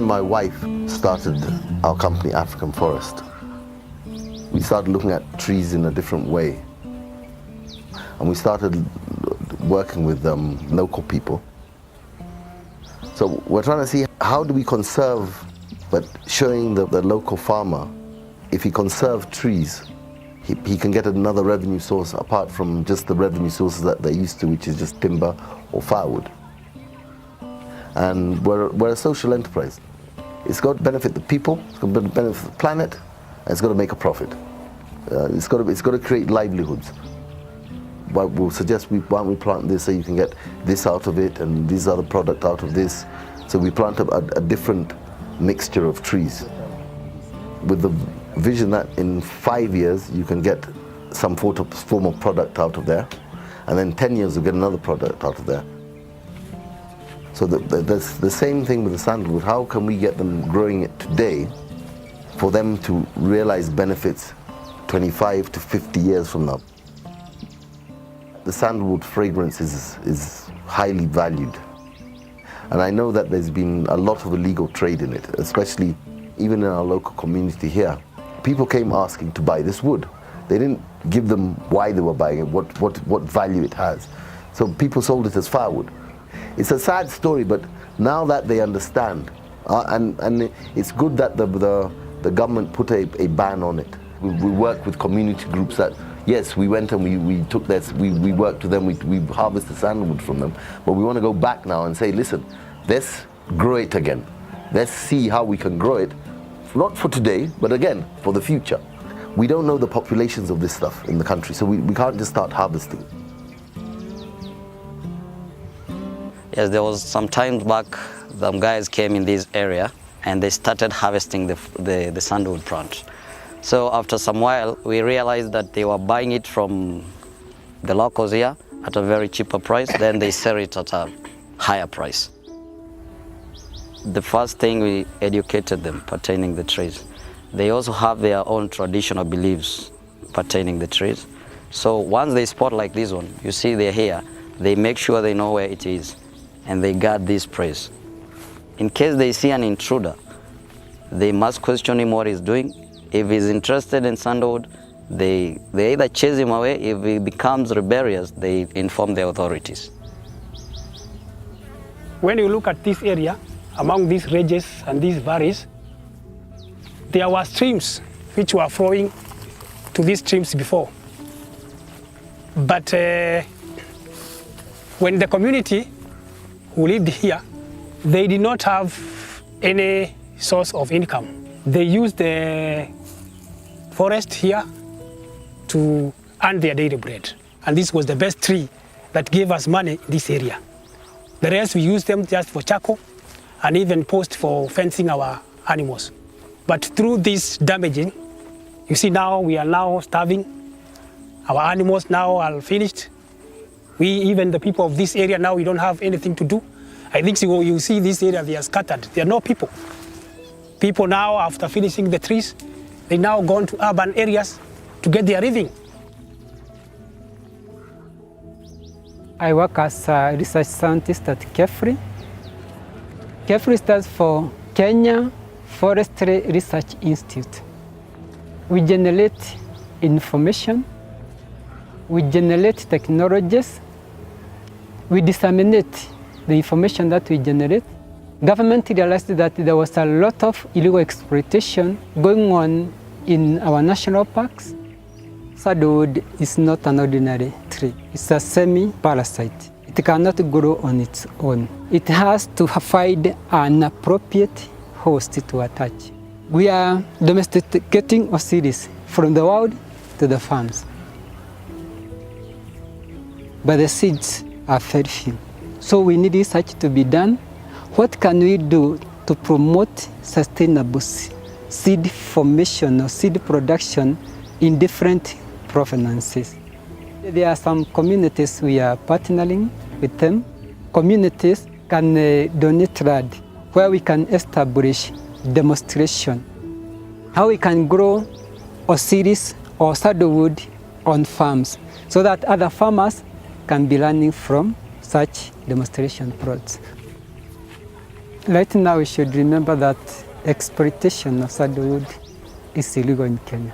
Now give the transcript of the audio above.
my wife started our company, African Forest, we started looking at trees in a different way. And we started working with local people. So we're trying to see how do we conserve, but showing the local farmer, if he conserves trees, he can get another revenue source apart from just the revenue sources that they're used to, which is just timber or firewood. And we're a social enterprise. It's got to benefit the people, it's got to benefit the planet, and it's got to make a profit. It's got to create livelihoods. But we'll suggest why don't we plant this so you can get this out of it and these other product out of this. So we plant a different mixture of trees with the vision that in 5 years you can get some form of product out of there, and then 10 years you'll get another product out of there. So there's the same thing with the sandalwood. How can we get them growing it today for them to realize benefits 25 to 50 years from now? The sandalwood fragrance is highly valued. And I know that there's been a lot of illegal trade in it, especially even in our local community here. People came asking to buy this wood. They didn't give them why they were buying it, what value it has. So people sold it as firewood. It's a sad story, but now that they understand, and it's good that the government put a ban on it. We work with community groups that, yes, we went and we took this, we worked with them, we harvested sandalwood from them, but we want to go back now and say, listen, let's grow it again. Let's see how we can grow it, not for today, but again, for the future. We don't know the populations of this stuff in the country, so we can't just start harvesting. Yes, there was some time back, some guys came in this area and they started harvesting the sandalwood plant. So after some while, we realized that they were buying it from the locals here at a very cheaper price, then they sell it at a higher price. The first thing, we educated them pertaining the trees. They also have their own traditional beliefs pertaining the trees. So once they spot like this one, you see they're here, they make sure they know where it is, and they guard this place. In case they see an intruder, they must question him what he's doing. If he's interested in sandalwood, they either chase him away. If he becomes rebellious, they inform the authorities. When you look at this area, among these ridges and these valleys, there were streams which were flowing to these streams before. But when the community who lived here, they did not have any source of income. They used the forest here to earn their daily bread. And this was the best tree that gave us money in this area. The rest we used them just for charcoal and even post for fencing our animals. But through this damaging, you see now we are now starving. Our animals now are finished. We, even the people of this area now, we don't have anything to do. I think so you see this area, they are scattered. There are no people. People now, after finishing the trees, they now gone to urban areas to get their living. I work as a research scientist at KEFRI. KEFRI stands for Kenya Forestry Research Institute. We generate information, we generate technologies, we disseminate the information that we generate. Government realized that there was a lot of illegal exploitation going on in our national parks. Sandalwood is not an ordinary tree. It's a semi-parasite. It cannot grow on its own. It has to find an appropriate host to attach. We are domesticating osiris from the wild to the farms. But the seeds are very few. So we need research to be done. What can we do to promote sustainable seed formation or seed production in different provenances? There are some communities we are partnering with them. Communities can donate land where we can establish demonstration. How we can grow osiris or sandalwood on farms so that other farmers can be learning from such demonstration plots. Right now we should remember that exploitation of sandalwood is illegal in Kenya.